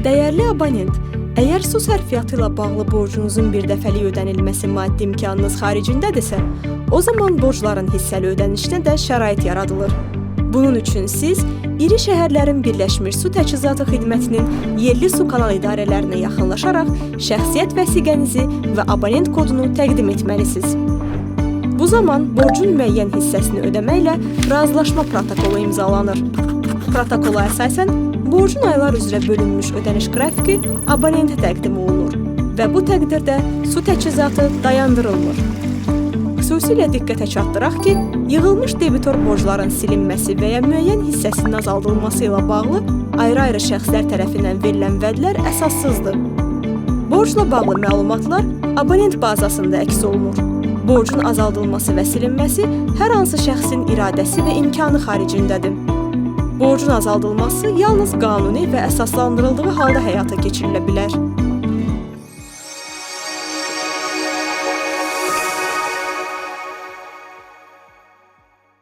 Dəyərli abonent, əgər su sərfiyyatı ilə bağlı borcunuzun birdəfəlik ödənilməsi maddi imkanınız xaricindədirsə, o zaman borcların hissəli ödənişinə də şərait yaradılır. Bunun üçün siz iri şəhərlərin Birləşmiş Su Təchizatı Xidmətinin yerli su kanal idarələrinə yaxınlaşaraq şəxsiyyət vəsiqənizi və abonent kodunu təqdim etməlisiniz. Bu zaman borcun müəyyən hissəsini ödəməklə razılaşma protokolu imzalanır. Protokola əsasən, borcun aylar üzrə bölünmüş ödəniş qrafiki abonentə təqdim olunur və bu təqdirdə su təchizatı dayandırılmır. Xüsusilə diqqətə çatdıraq ki, yığılmış debitor borcların silinməsi və ya müəyyən hissəsinin azaldılması ilə bağlı ayrı-ayrı şəxslər tərəfindən verilən vədlər əsassızdır. Borcla bağlı məlumatlar abonent bazasında əks olunur. Borcun azaldılması və silinməsi hər hansı şəxsin iradəsi və imkanı xaricindədir. Borcun azaldılması yalnız qanuni və əsaslandırıldığı halda həyata keçirilə bilər.